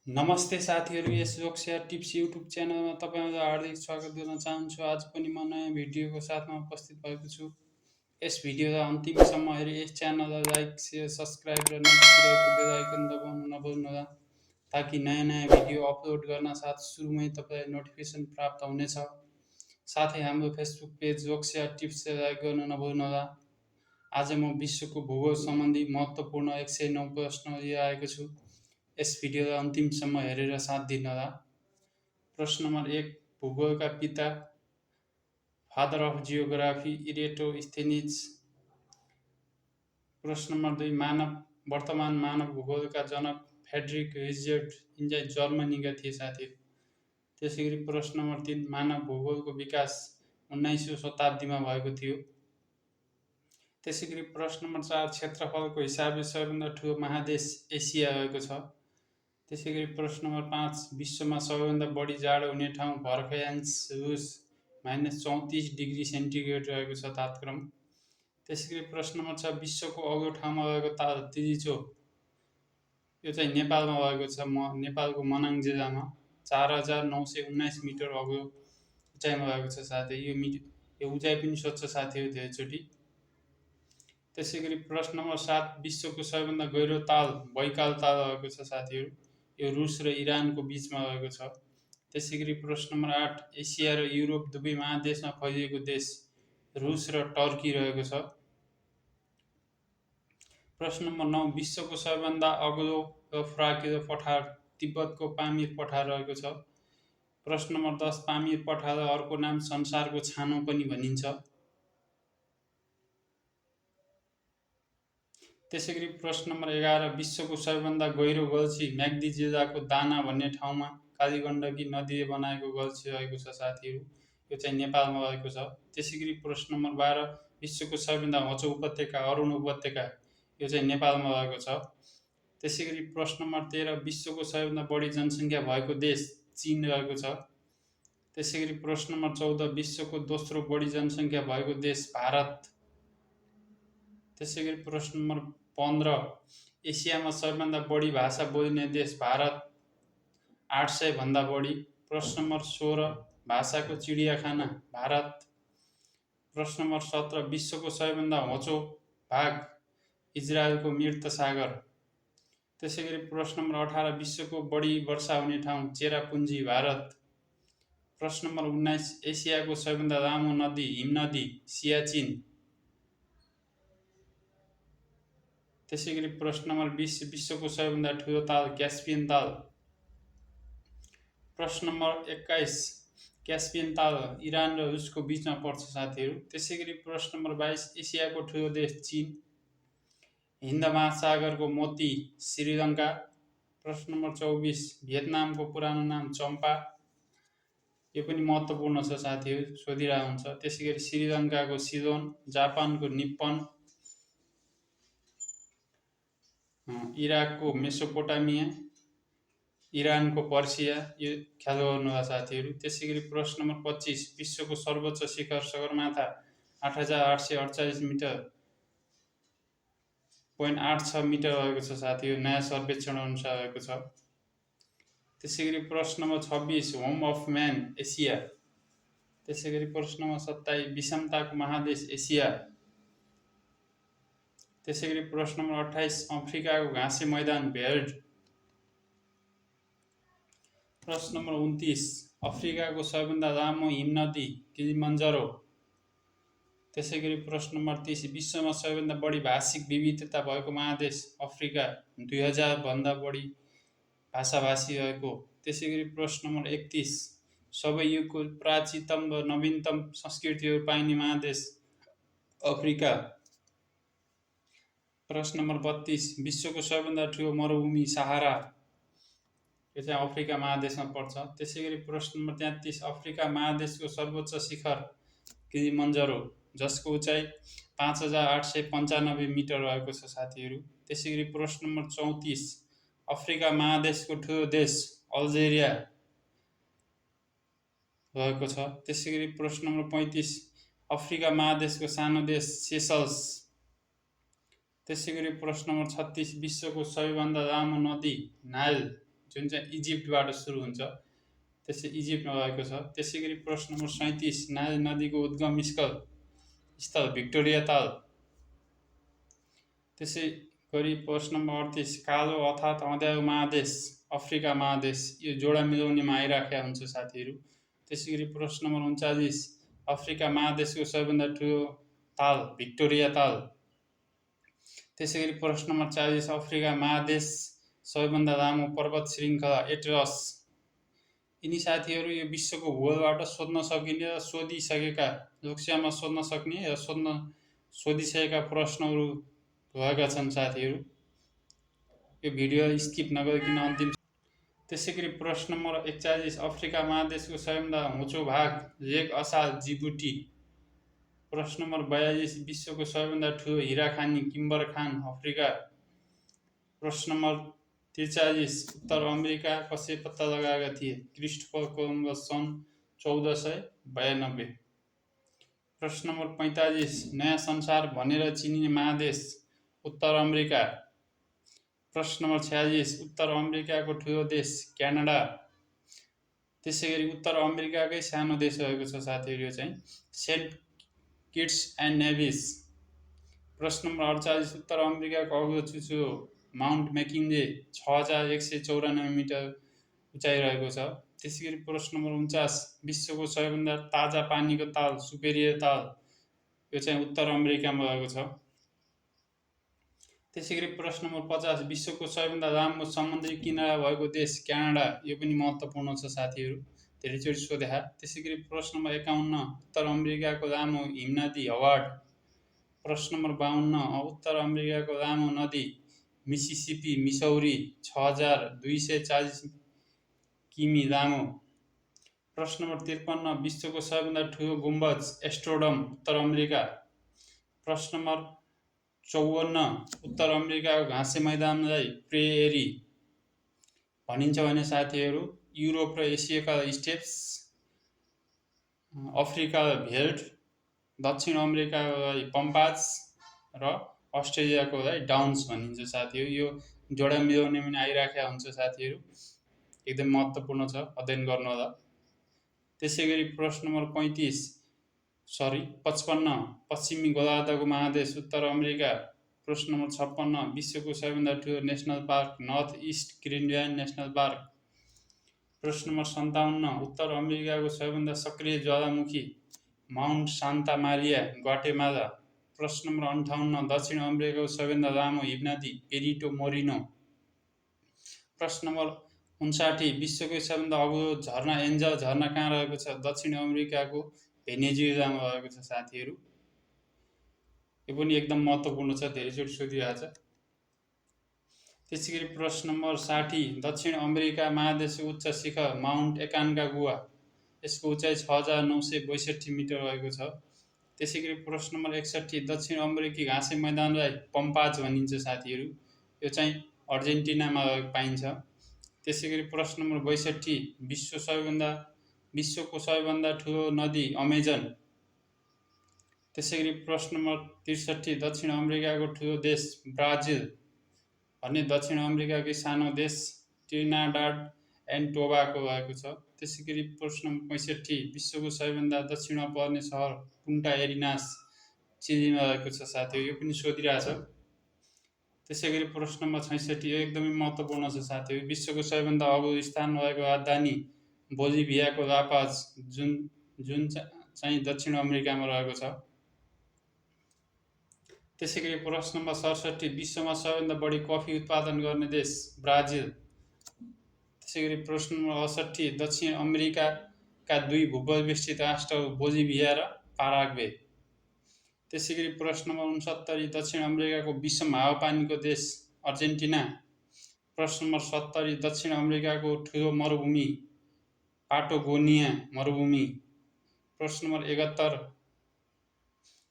नमस्ते साथीहरू, यस जोक्सिया tips YouTube च्यानलमा तपाईँलाई हार्दिक स्वागत गर्न चाहन्छु। आज पनि म नयाँ भिडियोको साथमा उपस्थित भएको छु। यस भिडियोलाई अन्तिमसम्म हेरी यस च्यानललाई लाइक, सेयर, सब्सक्राइब र नजिकैको बेल आइकन दबाउनु नभुल्नुहोला, ताकि नयाँ नयाँ भिडियो अपलोड गर्न साथ सुरुमै तपाईँलाई नोटिफिकेसन प्राप्त हुनेछ। साथै हाम्रो फेसबुक पेज जोक्सिया टिप्सलाई लाइक गर्न नभुल्नुहोला। आज म विश्वको भूगोल सम्बन्धी महत्त्वपूर्ण 109 प्रश्न लिएर आएको छु। यस भिडियोलाई अन्तिमसम्म हेरेर साथ दिनुहोला। प्रश्न नम्बर 1, भूगोलका पिता, फादर अफ जियोग्राफी, इरेटोस्थेनिज। प्रश्न नम्बर 2, वर्तमान मानव भूगोलका जनक फ्रेडरिक हिजर्ट यिनी जर्मनीका थिए साथीहरू। त्यसै गरी प्रश्न नम्बर 3, मानव भूगोलको विकास 19औँ शताब्दीमा भएको थियो। त्यसै गरी प्रश्न नम्बर 4, क्षेत्रफलको हिसाबले सबैभन्दा ठुलो महादेश एसिया रहेको छ। त्यसै गरी प्रश्न नम्बर 5, विश्वमा सबैभन्दा बढी जाडो हुने ठाउँ भर्खयांश रुस -34 डिग्री सेन्टिग्रेड रहेको छ तापक्रम। त्यसै गरी प्रश्न नम्बर 6, विश्वको अग्लो ठाउँमा रहेको ताल तिलिचो, यो चाहिँ नेपालमा रहेको छ। नेपालको मनाङ जिल्लामा 4919 मिटर अग्लो उचाइमा रहेको छ साथै। यो उचाइ पनि सोध्छ साथीहरू धेरैचोटि। त्यसै गरी प्रश्न नम्बर 7, विश्वको सबैभन्दा गहिरो ताल बैकाल ताल रहेको छ साथीहरू। यो रुस र इरानको बिचमा रहेको छ। त्यसै गरी प्रश्न नम्बर 8, एसिया र युरोप दुवै महादेशमा फैलिएको देश रुस र टर्की रहेको छ। प्रश्न नम्बर 9, विश्वको सबैभन्दा अग्लो र फराकिलो पठार तिब्बतको पामिर पठार रहेको छ। प्रश्न नम्बर 10, पामिर पठारलाई अर्को नाम संसारको छानो पनि भनिन्छ। त्यसै गरी प्रश्न नम्बर 11, विश्वको सबैभन्दा गहिरो गल्छी म्याग्दी जिल्लाको दाना भन्ने ठाउँमा कालीगण्डकी नदीले बनाएको गल्छी रहेको छ साथीहरू। यो चाहिँ नेपालमा रहेको छ। त्यसै गरी प्रश्न नम्बर 12, विश्वको सबैभन्दा होचो उपत्यका अरुण उपत्यका, यो चाहिँ नेपालमा रहेको छ। त्यसै गरी प्रश्न नम्बर 13, विश्वको सबैभन्दा बढी जनसङ्ख्या भएको देश चीन रहेको छ। त्यसै गरी प्रश्न नम्बर 14, विश्वको दोस्रो बढी जनसङ्ख्या भएको देश भारत। त्यसै गरी प्रश्न नम्बर 15, एसियामा सबैभन्दा बढी भाषा बोलिने देश भारत 800 भन्दा बढी। प्रश्न नम्बर 16, भाषाको चिडियाखाना भारत। प्रश्न नम्बर 17, विश्वको सबैभन्दा होचो भाग इजरायलको मृत सागर। त्यसै गरी प्रश्न नम्बर 18, विश्वको बढी वर्षा हुने ठाउँ चेरापुन्जी भारत। प्रश्न नम्बर 19, एसियाको सबैभन्दा लामो नदी हिमनदी सियाचिन। त्यसै गरी प्रश्न नम्बर 20, विश्वको सबैभन्दा ठुलो ताल क्यास्पियन ताल। प्रश्न नम्बर 21, क्यास्पियन ताल इरान र रुसको बिचमा पर्छ साथीहरू। त्यसै गरी प्रश्न नम्बर 22, एसियाको ठुलो देश चीन। हिन्द महासागरको मोती श्रीलङ्का। प्रश्न नम्बर 24, भियतनामको पुरानो नाम चम्पा, यो पनि महत्त्वपूर्ण छ साथीहरू, सोधिरहेको हुन्छ। त्यसै गरी श्रीलङ्काको सिलोन, जापानको निप्पन, इराकको मेसोपोटामिया, इरानको पर्सिया, यो ख्याल गर्नुहोला साथीहरू। त्यसै गरी प्रश्न नम्बर 25, विश्वको सर्वोच्च शिखर सगरमाथा 8848 मिटर 0.86 मिटर रहेको छ साथीहरू, नयाँ सर्वेक्षण अनुसार रहेको छ। त्यसै गरी प्रश्न number 26, home of man Asia. त्यसै गरी प्रश्न नम्बर 27, विषमताको महादेश एसिया। त्यसै गरी प्रश्न नम्बर 28, अफ्रिकाको घाँसे मैदान भेल्ड। प्रश्न नम्बर 29, अफ्रिकाको सबैभन्दा लामो हिमनदी किलिमन्जरो। त्यसै गरी प्रश्न नम्बर 30, विश्वमा सबैभन्दा बढी भाषिक विविधता भएको महादेश अफ्रिका, 2000 भन्दा बढी भाषाभाषी रहेको। त्यसै गरी प्रश्न नम्बर 31, सबै युगको प्राचीनतम र नवीनतम संस्कृतिहरू पाइने महादेश अफ्रिका। प्रश्न नम्बर 32, विश्वको सबैभन्दा ठुलो मरुभूमि सहारा, यो चाहिँ अफ्रिका महादेशमा पर्छ। त्यसै गरी प्रश्न नम्बर 33, अफ्रिका महादेशको सर्वोच्च शिखर किलिमन्जरो, जसको उचाइ 5895 मिटर रहेको छ साथीहरू। त्यसै गरी प्रश्न नम्बर 34, अफ्रिका महादेशको ठुलो देश अल्जेरिया रहेको छ। त्यसै गरी प्रश्न नम्बर 35, अफ्रिका महादेशको सानो देश सेसल्स। त्यसै गरी प्रश्न नम्बर 36, विश्वको सबैभन्दा लामो नदी नाइल, जुन चाहिँ इजिप्टबाट सुरु हुन्छ, त्यसै इजिप्टमा रहेको छ। त्यसै गरी प्रश्न नम्बर 37 नाइल नदीको उद्गम स्थल भिक्टोरिया ताल। त्यसै गरी प्रश्न नम्बर 38 कालो अर्थात् अँध्यारो महादेश अफ्रिका महादेश, यो जोडा मिलाउनेमा आइराखेका हुन्छ साथीहरू। त्यसै गरी प्रश्न नम्बर 39 अफ्रिका महादेशको सबैभन्दा ठुलो ताल भिक्टोरिया ताल। त्यसै गरी प्रश्न नम्बर 40 अफ्रिका महादेश सबैभन्दा लामो पर्वत श्रृङ्खला एटलस। यिनी साथीहरू यो विश्वको भूगोलबाट सोध्न सकिने र सोधिसकेका लोकसेवामा सोध्न सक्ने र सोधिसकेका प्रश्नहरू रहेका छन् साथीहरू। यो भिडियो स्किप नगरिकन अन्तिम। त्यसै गरी प्रश्न नम्बर 41 अफ्रिका महादेशको सबैभन्दा होचो भाग लेक असाल जिबुटी। प्रश्न नम्बर 42 विश्वको सबैभन्दा ठुलो हिरा खानी किम्बर खान अफ्रिका। प्रश्न नम्बर 43 उत्तर अमेरिका कसले पत्ता लगाएका थिए? क्रिस्टोफर कोलम्बस सन् 1492। प्रश्न नम्बर 45 नयाँ संसार भनेर चिनिने महादेश उत्तर अमेरिका। प्रश्न नम्बर 46 उत्तर अमेरिकाको ठुलो देश क्यानाडा। त्यसै गरी उत्तर अमेरिकाकै सानो देश रहेको छ साथीहरू, यो चाहिँ सेन्ट किट्स एन्ड नेभिस। प्रश्न नम्बर 48 उत्तर अमेरिकाको अग्लो चुचुरो माउन्ट मेकिन्ले 6194 मिटर उचाइ रहेको छ। त्यसै गरी प्रश्न नम्बर 49 विश्वको सबैभन्दा ताजा पानीको ताल सुपेरियर ताल, यो चाहिँ उत्तर अमेरिकामा रहेको छ। त्यसै गरी प्रश्न नम्बर 50 विश्वको सबैभन्दा लामो समुद्री किनारा भएको देश क्यानाडा, यो पनि महत्त्वपूर्ण छ साथीहरू, धेरैचोटि सोधेका। त्यसै गरी प्रश्न नम्बर 51 उत्तर अमेरिकाको लामो हिमनदी हवार्ड। प्रश्न नम्बर 52 उत्तर अमेरिकाको लामो नदी मिसिसिपी मिसौरी 6240 किमी लामो। प्रश्न नम्बर 53 विश्वको सबैभन्दा ठुलो गुम्बज एस्ट्रोडम उत्तर अमेरिका। प्रश्न नम्बर 54 उत्तर अमेरिकाको घाँसे मैदानलाई प्रेयरी भनिन्छ भने साथीहरू युरोप र एसियाका स्टेप्स, अफ्रिकालाई भेल्ट, दक्षिण अमेरिकालाई पम्पाज र अस्ट्रेलियाकोलाई डाउन्स भनिन्छ साथीहरू। यो जोडा मिलाउनेमा पनि आइराखेका हुन्छ साथीहरू, एकदम महत्त्वपूर्ण छ, अध्ययन गर्नु होला। त्यसै गरी प्रश्न नम्बर 55 पश्चिमी गोलार्धको महादेश उत्तर अमेरिका। प्रश्न नम्बर 56 विश्वको सबैभन्दा ठुलो national park north east Greenland national park. प्रश्न नम्बर 57 उत्तर अमेरिकाको सबैभन्दा सक्रिय ज्वालामुखी माउन्ट सान्ता मारिया ग्वाटेमाला। प्रश्न नम्बर 58 दक्षिण अमेरिकाको सबैभन्दा लामो हिमनदी पेरिटो मोरिनो। प्रश्न नम्बर 59 विश्वकै सबैभन्दा अग्लो झरना एन्जल झरना कहाँ रहेको छ? दक्षिण अमेरिकाको भेनेजुएलामा रहेको छ साथीहरू। यो पनि एकदम महत्त्वपूर्ण छ, धेरैचोटि सोधिरहेको छ। त्यसै गरी प्रश्न नम्बर 60 दक्षिण अमेरिका महादेशको उच्च शिखर माउन्ट एकान्कागुआ, यसको उचाइ 6962 मिटर रहेको छ। त्यसै गरी प्रश्न नम्बर 61 दक्षिण अमेरिकी घाँसे मैदानलाई पम्पाज भनिन्छ साथीहरू, यो चाहिँ अर्जेन्टिनामा पाइन्छ। त्यसै गरी प्रश्न नम्बर 62 विश्वको सबैभन्दा ठुलो नदी अमेजन। त्यसै गरी प्रश्न नम्बर 63 दक्षिण अमेरिकाको ठुलो देश ब्राजिल भन्ने दक्षिण अमेरिकाकै सानो देश ट्रिनिडाड एन्ड टोबागो रहेको छ। त्यसै गरी प्रश्न नम्बर 65 विश्वको सबैभन्दा दक्षिणमा पर्ने सहर पुन्टा एरिनास चिलीमा रहेको छ साथीहरू, यो पनि सोधिरहेछ। त्यसै गरी प्रश्न नम्बर 66 यो एकदमै महत्त्वपूर्ण छ साथीहरू विश्वको सबैभन्दा अग्लो स्थान रहेको राजधानी बोलिभियाको लापाज जुन चाहिँ दक्षिण अमेरिकामा रहेको छ। त्यसै गरी प्रश्न नम्बर 67 विश्वमा सबैभन्दा बढी कफी उत्पादन गर्ने देश ब्राजिल। त्यसै गरी प्रश्न नम्बर 68 दक्षिण अमेरिकाका दुई भूगोलविस्तृत राष्ट्रहरू बोलिभिया र पाराग्वे। त्यसै गरी प्रश्न नम्बर 69 दक्षिण अमेरिकाको विश्वमा हावापानीको देश अर्जेन्टिना। प्रश्न नम्बर 70 दक्षिण अमेरिकाको ठुलो मरुभूमि पाटागोनिया मरुभूमि। प्रश्न नम्बर 71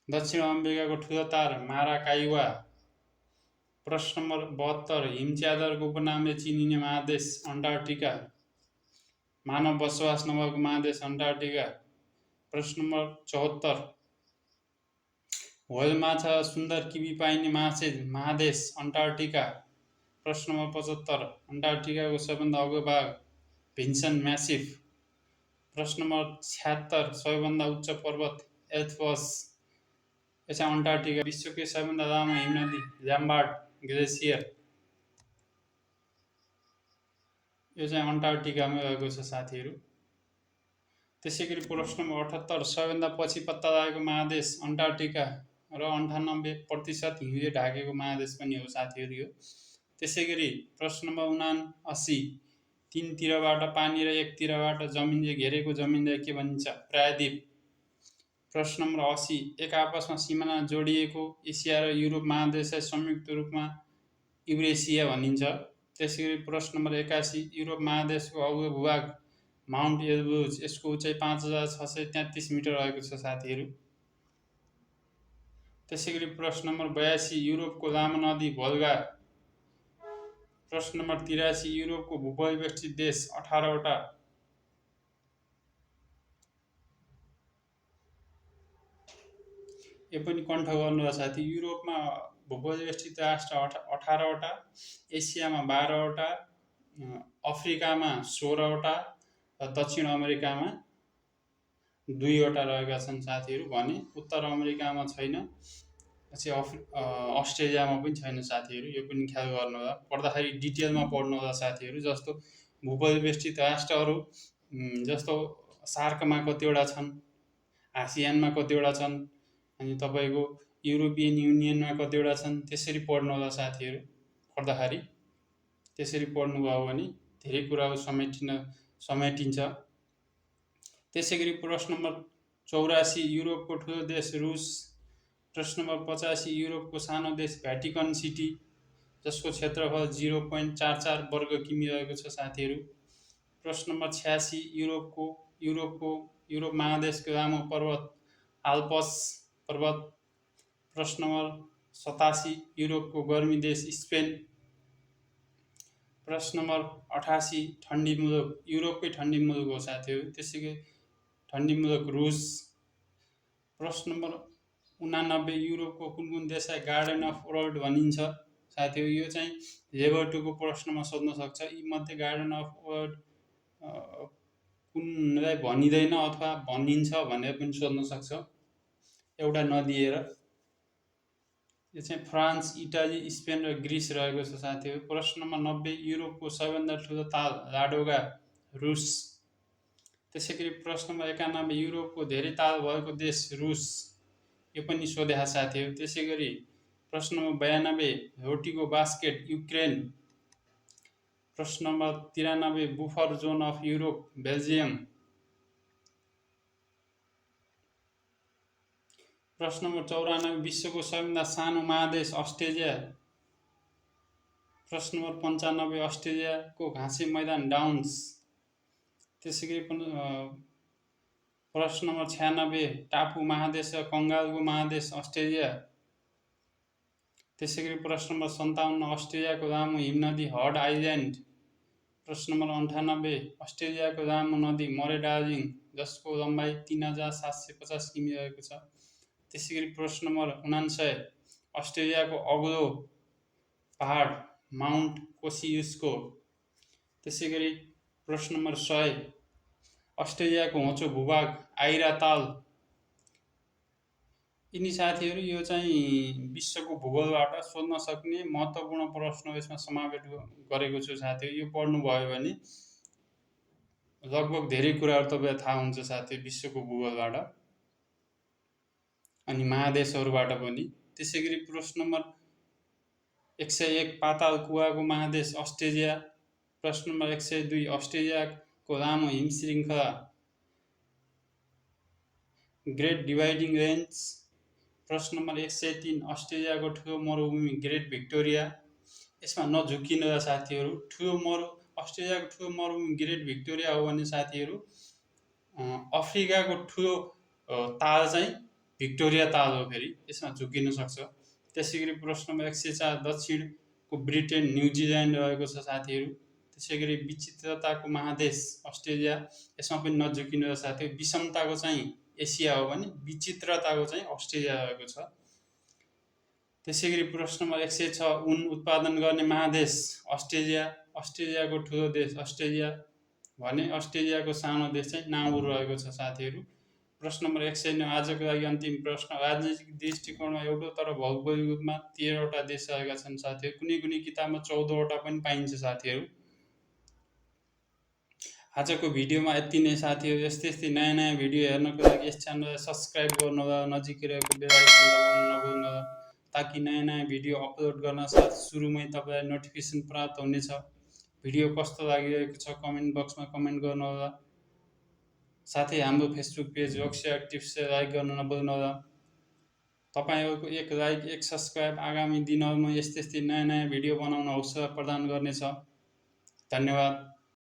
दक्षिण अमेरिकाको ठुलो तार माराकाइवा। प्रश्न नम्बर 72 हिमच्यादरको उपनामले चिनिने महादेश अन्टार्कटिका, मानव बसोबास नभएको महादेश अन्टार्कटिका। प्रश्न नम्बर 74 व्हेल माछा सुन्दर किवी पाइने महादेश अन्टार्कटिका। प्रश्न नम्बर 75 अन्टार्क्टिकाको सबैभन्दा अग्लो भाग भिन्सन म्यासिफ। प्रश्न नम्बर 76 सबैभन्दा उच्च पर्वत एल्ब्स। यो चाहिँ अन्टार्क्टिका। विश्वकै सबैभन्दा लामो हिमनदी ल्याम्बार्ड ग्लेसियर, यो चाहिँ अन्टार्क्टिकामै रहेको छ साथीहरू। त्यसै गरी प्रश्न नम्बर 78 सबैभन्दा पछि पत्ता लागेको महादेश अन्टार्क्टिका र 98% हिउँले ढाकेको महादेश पनि हो साथीहरू यो। त्यसै गरी प्रश्न नम्बर 79 तीनतिरबाट पानी र एकतिरबाट जमिनले घेरेको जमिनलाई के भनिन्छ? प्रायद्वीप। प्रश्न नम्बर 80 एक आपसमा सिमाना जोडिएको एसिया र युरोप महादेशलाई संयुक्त रूपमा युरेसिया भनिन्छ। त्यसै गरी प्रश्न नम्बर 81 युरोप महादेशको अग्लो भूभाग माउन्ट एल्ब्रुज, यसको उचाइ 5633 मिटर रहेको छ साथीहरू। त्यसै गरी प्रश्न नम्बर 82 युरोपको लामो नदी भोल्गा। प्रश्न नम्बर 83 युरोपको भूपरिवेष्टित देश 18वटा। यो पनि कण्ठ गर्नुहोला साथी। युरोपमा भूपरिवेष्टित राष्ट्र 18वटा, एसियामा 12वटा, अफ्रिकामा 16वटा र दक्षिण अमेरिकामा 2वटा रहेका छन् साथीहरू। भने उत्तर अमेरिकामा छैन, अस्ट्रेलियामा पनि छैन साथीहरू। यो पनि ख्याल गर्नुहोला, पढ्दाखेरि डिटेलमा पढ्नुहोला साथीहरू। जस्तो भूपरिवेष्टित राष्ट्रहरू जस्तो सार्कमा कतिवटा छन्, आसियानमा कतिवटा छन्, अनि तपाईँको युरोपियन युनियनमा कतिवटा छन्, त्यसरी पढ्नुहोला साथीहरू। पढ्दाखेरि त्यसरी पढ्नुभयो भने धेरै कुराहरू समेटिन्छ। त्यसै गरी प्रश्न नम्बर 84 युरोपको ठुलो देश रुस। प्रश्न नम्बर 85 युरोपको सानो देश भ्याटिकन सिटी, जसको क्षेत्रफल 0.44 वर्ग किमी रहेको छ साथीहरू। प्रश्न नम्बर 86 युरोप महादेशको लामो पर्वत आल्प्स पर्वत। प्रश्न नम्बर 87 युरोपको गर्मी देश स्पेन। प्रश्न नम्बर 88 ठन्डी मुलुक, युरोपकै ठन्डी मुलुक हो साथीहरू। त्यसै गरी ठन्डी मुलुक रुस। प्रश्न नम्बर 89 युरोपको कुन देशलाई गार्डन अफ वर्ल्ड भनिन्छ साथीहरू? यो चाहिँ लेभल 2 को प्रश्नमा सोध्न सक्छ। यी मध्ये गार्डन अफ वर्ल्ड कुनलाई भनिँदैन अथवा भनिन्छ भनेर पनि सोध्न सक्छ, एउटा नदिएर। यो चाहिँ फ्रान्स, इटाली, स्पेन र ग्रिस रहेको छ साथीहरू। प्रश्न नम्बर 90 युरोपको सबैभन्दा ठुलो ताल लाडोगा, रुस। त्यसै गरी प्रश्न नम्बर 91 युरोपको धेरै ताल भएको देश रुस, यो पनि सोधेका साथीहरू। त्यसै गरी प्रश्न नम्बर 92 रोटीको बास्केट, युक्रेन। प्रश्न number 93 buffer zone of Europe, Belgium. प्रश्न नम्बर 94 विश्वको सबैभन्दा सानो महादेश अस्ट्रेलिया। प्रश्न नम्बर 95 अस्ट्रेलियाको घाँसे मैदान डाउन्स। त्यसै गरी प्रश्न नम्बर 96 टापु महादेश र कङ्गालको महादेश अस्ट्रेलिया। त्यसै गरी प्रश्न नम्बर 57 अस्ट्रेलियाको लामो हिमनदी हड आइल्यान्ड। प्रश्न नम्बर 98 अस्ट्रेलियाको लामो नदी मरे डार्जिलिङ, जसको लम्बाइ 3750 किमी रहेको छ। त्यसै गरी प्रश्न नम्बर 99 अस्ट्रेलियाको अग्लो पहाड माउन्ट कोसियुस्को। त्यसै गरी प्रश्न नम्बर 100 अस्ट्रेलियाको होचो भूभाग आइरा ताल। यिनी साथीहरू यो चाहिँ विश्वको भूगोलबाट सोध्न सक्ने महत्त्वपूर्ण प्रश्न यसमा समावेश गरेको छु साथीहरू। यो पढ्नुभयो भने लगभग धेरै कुराहरू तपाईँलाई थाहा हुन्छ साथीहरू विश्वको भूगोलबाट अनि महादेशहरूबाट पनि। त्यसै गरी प्रश्न नम्बर 101 पाताल कुवाको महादेश अस्ट्रेलिया। प्रश्न नम्बर 102 अस्ट्रेलियाको लामो हिमश्रृङ्खला ग्रेट डिवाइडिङ रेन्ज। प्रश्न नम्बर 103 अस्ट्रेलियाको ठुलो मरुभूमि ग्रेट भिक्टोरिया। यसमा नझुकिनु साथीहरू। अस्ट्रेलियाको ठुलो मरुभूमि ग्रेट भिक्टोरिया हो भने साथीहरू अफ्रिकाको ठुलो ताल चाहिँ भिक्टोरिया ताल हो, फेरि यसमा झुकिन सक्छ। त्यसै गरी प्रश्न नम्बर 104 दक्षिणको ब्रिटेन न्युजिल्यान्ड रहेको छ साथीहरू। त्यसै गरी विचित्रताको महादेश अस्ट्रेलिया, यसमा पनि नझुकिनु साथीहरू। विषमताको चाहिँ एसिया हो भने विचित्रताको चाहिँ अस्ट्रेलिया रहेको छ। त्यसैगरी प्रश्न नम्बर 106 ऊन उत्पादन गर्ने महादेश अस्ट्रेलिया। अस्ट्रेलियाको ठुलो देश अस्ट्रेलिया भने अस्ट्रेलियाको सानो देश चाहिँ नाउ रहेको छ साथीहरू। प्रश्न नम्बर 109 आजको लागि अन्तिम प्रश्न। राजनैतिक दृष्टिकोणमा एउटा तर भौगोलिक रूपमा 13वटा देश रहेका छन् साथीहरू। कुनै कुनै किताबमा 14वटा पनि पाइन्छ साथीहरू। आजको भिडियोमा यति नै साथीहरू। यस्तै नयाँ नयाँ भिडियो हेर्नको लागि यस च्यानललाई सब्सक्राइब गर्नुहोला, नजिकै रहेको बेल आइकन दबाउन नभुल्नुहोला, ताकि नयाँ नयाँ भिडियो अपलोड गर्न साथ सुरुमै तपाईँलाई नोटिफिकेसन प्राप्त हुनेछ। भिडियो कस्तो लागिरहेको छ कमेन्ट बक्समा कमेन्ट गर्नुहोला। साथै हाम्रो फेसबुक पेज रक्सी टिप्सलाई लाइक गर्न नभुल्नुहोला। तपाईँहरूको एक लाइक एक सब्सक्राइब आगामी दिनहरूमा यस्तै नयाँ नयाँ भिडियो बनाउन हौसला प्रदान गर्नेछ। धन्यवाद।